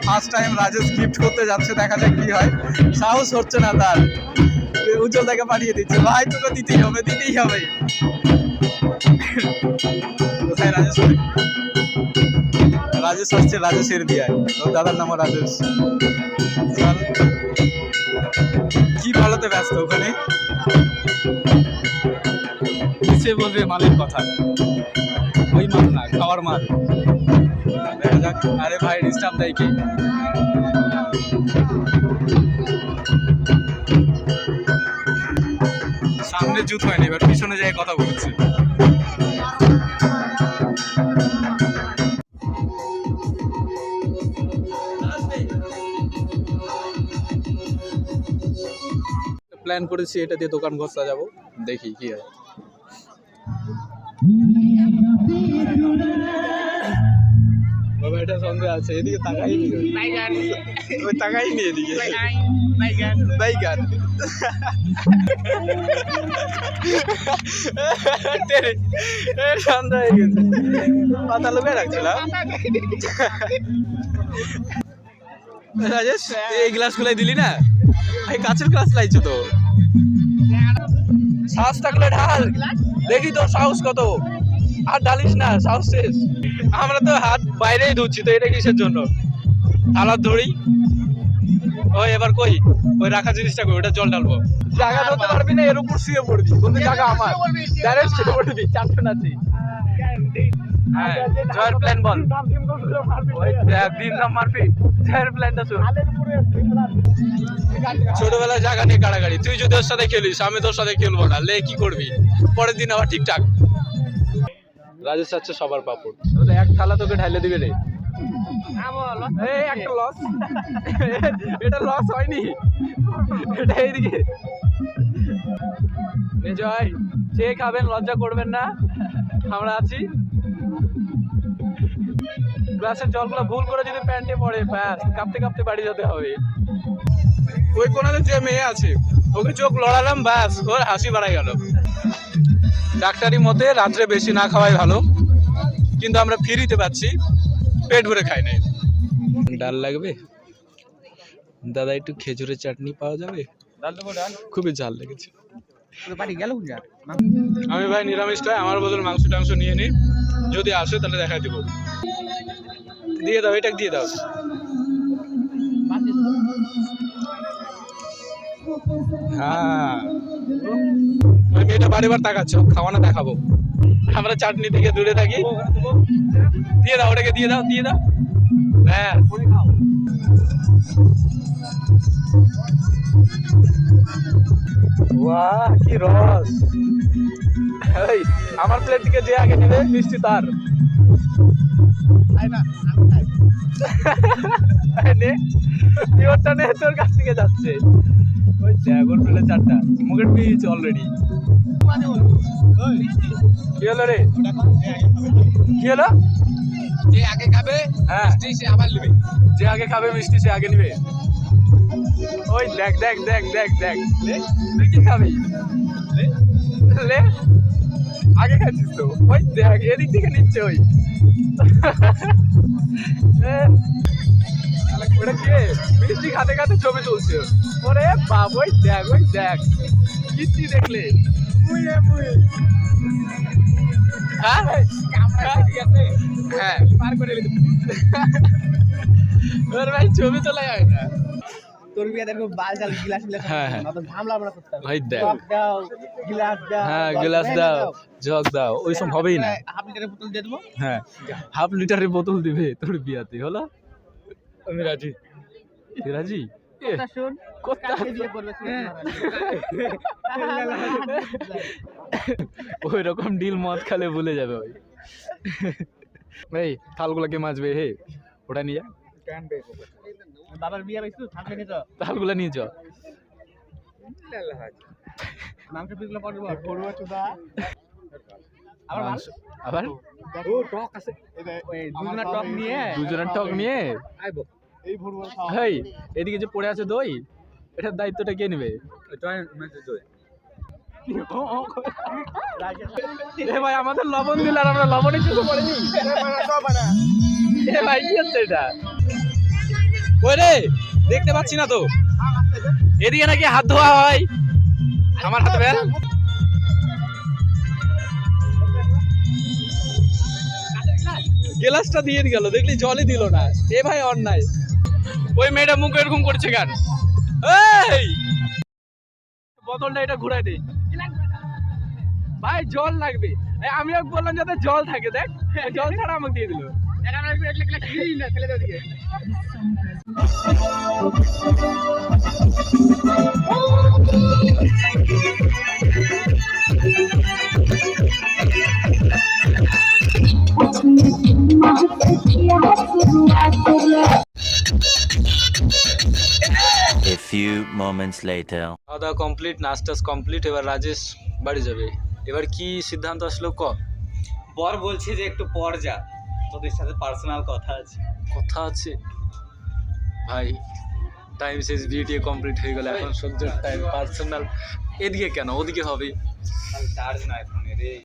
First time Rajesh gift করতে যাচ্ছে, দেখা যাক কি হয়। সাহস হচ্ছে না তার, উজ্জ্বল তাকে পাঠিয়ে দিচ্ছে, ভাই তোকে দিতেই হবে দিতেই হবে। কোথায় রাজেশ? রাজেশ আসছে রাজেশের দিয়ায়, ওর দাদার নামও রাজেশ। কি বলতে ব্যস্ত ওখানে, নিচে বলবে মালের কথা, ওই মাল না খাওয়ার মাল। দেখা যাক। আরে ভাই ডিস্টার্ব দেয় কি? সামনে জুত হয়নি, এবার পিছনে যাই কথা বলছি। প্ল্যান করেছি এটা দিয়ে দোকান ঘর সাজাবো, দেখি কি হয়। বাবা এটা সঙ্গে আছে, এদিকে তাকাই নি, ওই তাকাই নি এদিকে। বাইগান সন্ধ্যা হয়ে গেছে, পাতা লুকায় রাখছিলাম। রাজেশ এই গ্লাস গুলাই দিলি না, এই কাঁচের গ্লাস লাইছো তো। সাহস থাকলে ঢাল, দেখি তোর সাহস কত। আর ঢালিস না, সাহস শেষ। আমরা তো হাত বাইরেই ধুচ্ছি, তো এটা কিসের জন্য? থালার ধরি। ওই এবার কই ওই রাখা জিনিসটা কই, ওটা জল ঢালবো। জায়গা ধরতে পারবি না, এর উপর শুয়ে পড়বি, কিন্তু জায়গা আমার, ডাইরেক্ট শুয়ে পড়বি। চারজন আছি। হ্যাঁ জয়ের প্ল্যান বল। দিন নাম মারবি, জয়ের প্ল্যানটা শুন। ছোটবেলায় জায়গা নিয়ে কাড়াকাড়ি, তুই যদি ওর সাথে খেলিস আমি তোর সাথে খেলবো না, লে কি করবি? পরের দিন আবার ঠিকঠাক। রাজেশ চাচ্ছে সবার পাপড়, এক থালা তোকে ঢাইলে দিবে রে। একটা লস, এটা লস হয়নি, এটা এইদিকে। জয় যে খাবেন লজ্জা করবেন না, আমরা আছি। গ্লাসের জলগুলো ভুল করে যদি প্যান্টে পড়ে, ব্যাস কাঁপতে কাঁপতে বাড়ি যেতে হবে। ওই কোনাতে যে মেয়ে আছে ওকে চোখ লড়ালাম, ব্যাস ওর হাসি বাড়াই গেল। ডাক্তারি মতে রাত্রে বেশি না খাওয়াই ভালো, কিন্তু আমরা ফ্রিতে পাচ্ছি, পেট ভরে খাই নাই। ডাল লাগবে দাদা, একটু খেজুরের চাটনি পাওয়া যাবে? খুবই ঝাল লেগেছে। আমি ভাই নিরামিষটা, আমার বদল মাংস টাংস নিয়ে নি, যদি আসে তাহলে দেখাই দেবো। দিয়ে দাও, এটা দিয়ে দাও। হ্যাঁ ওই মেয়েটা বারবার তাকাচ্ছ, খাওয়ানো দেখাবো, আমরা চাটনি থেকে দূরে থাকি। দিয়ে দাও ওটাকে, দিয়ে দাও দিয়ে দাও। হ্যাঁ বাহ কি রস। এই আমার প্লেট থেকে যে আগে নেবে মিষ্টি তার। নে তোর কাছ থেকে যাচ্ছে, ওই ওর প্লেটে চারটা, মুখের পেয়েছে অলরেডি। কি হলো রে, কি হলো? যে আগে খাবে সে আবার নেবে, যে আগে খাবে মিষ্টি সে আগে নেবে। ওই দেখ দেখ দেখ দেখ দেখ, তুই কি খাবি? লে আগে খাচ্ছিস তো, ওই দেখ এদিক থেকে নিচ্ছে। ওই ওটা কে মিষ্টি খাতে খাতে ছবি তুলছে। ওরে বাপ, ওই দেখ কিস্তি দেখলে। হ্যাঁ হ্যাঁ পার করে ওর ভাই ছবি তোলা যায় না। তোর বিয়ে দেখো বাল জাল গ্লাস গ্লাস, হ্যাঁ হ্যাঁ তো ঝামলা আমরা করতে হবে। ভাই দেখ দাও গ্লাস দাও, হ্যাঁ গ্লাস দাও জগ দাও, ওই সব হবেই না। হাফ লিটারের বোতল দিয়ে দেবো। হ্যাঁ হাফ লিটারের বোতল দিবে তোর বিয়াতে, হলো? আমি রাজি। তুই রাজি? শুন কোথা দিয়ে পড়বে ওই রকম ডিল মদ খালে ভুলে যাবে। ওই এই থালগুলোকে মাজবে, হে ওটা নিয়ে যা। বাবার বিয়ে হইছে, থাকলে নিয়ে যাও, থালগুলো নিয়ে যাও। মাংস পিসগুলো পড়বো চুদা। মাংস। আবার দুজনের টক নিয়ে হেই, এদিকে যে পড়ে আছে দই, এটার দায়িত্বটা কে নেবে? এ ভাই আমাদের লবণ দিল আর আমরা লবণে কিছু করিনি। এ ভাই কি হচ্ছে এটা? ওই রে, দেখতে পাচ্ছি না তো। এদিকে নাকি হাত ধোয়া হয়, আমার হাতে বের। গ্লাসটা দিয়ে গেল, দেখলি জলই দিল না। এ ভাই অন্যায়। ওই মেয়েটা মুখ এরকম করছে কেন? এই বোতলটা এটা ঘুরাই দে ভাই, জল লাগবে। আমি ওকে বললাম যাতে জল থাকে, দেখ জল ছাড়া আমাকে দিয়ে দিল। A few moments later. খাওয়া দাওয়া কমপ্লিট, নাস্তাস কমপ্লিট। এবার রাজেশ বাড়ি যাবে। এবার কি সিদ্ধান্ত আসলো ক? বর বলছে যে একটু পর যা, তোদের সাথে পার্সোনাল কথা আছে। কথা আছে ভাই, টাইম শেষ, বিয়ে কমপ্লিট হয়ে গেল, এখন সহ্যের টাইম পার্সোনাল। এদিকে কেন, ওদিকে হবে। চার্জ নাই ফোনে রে।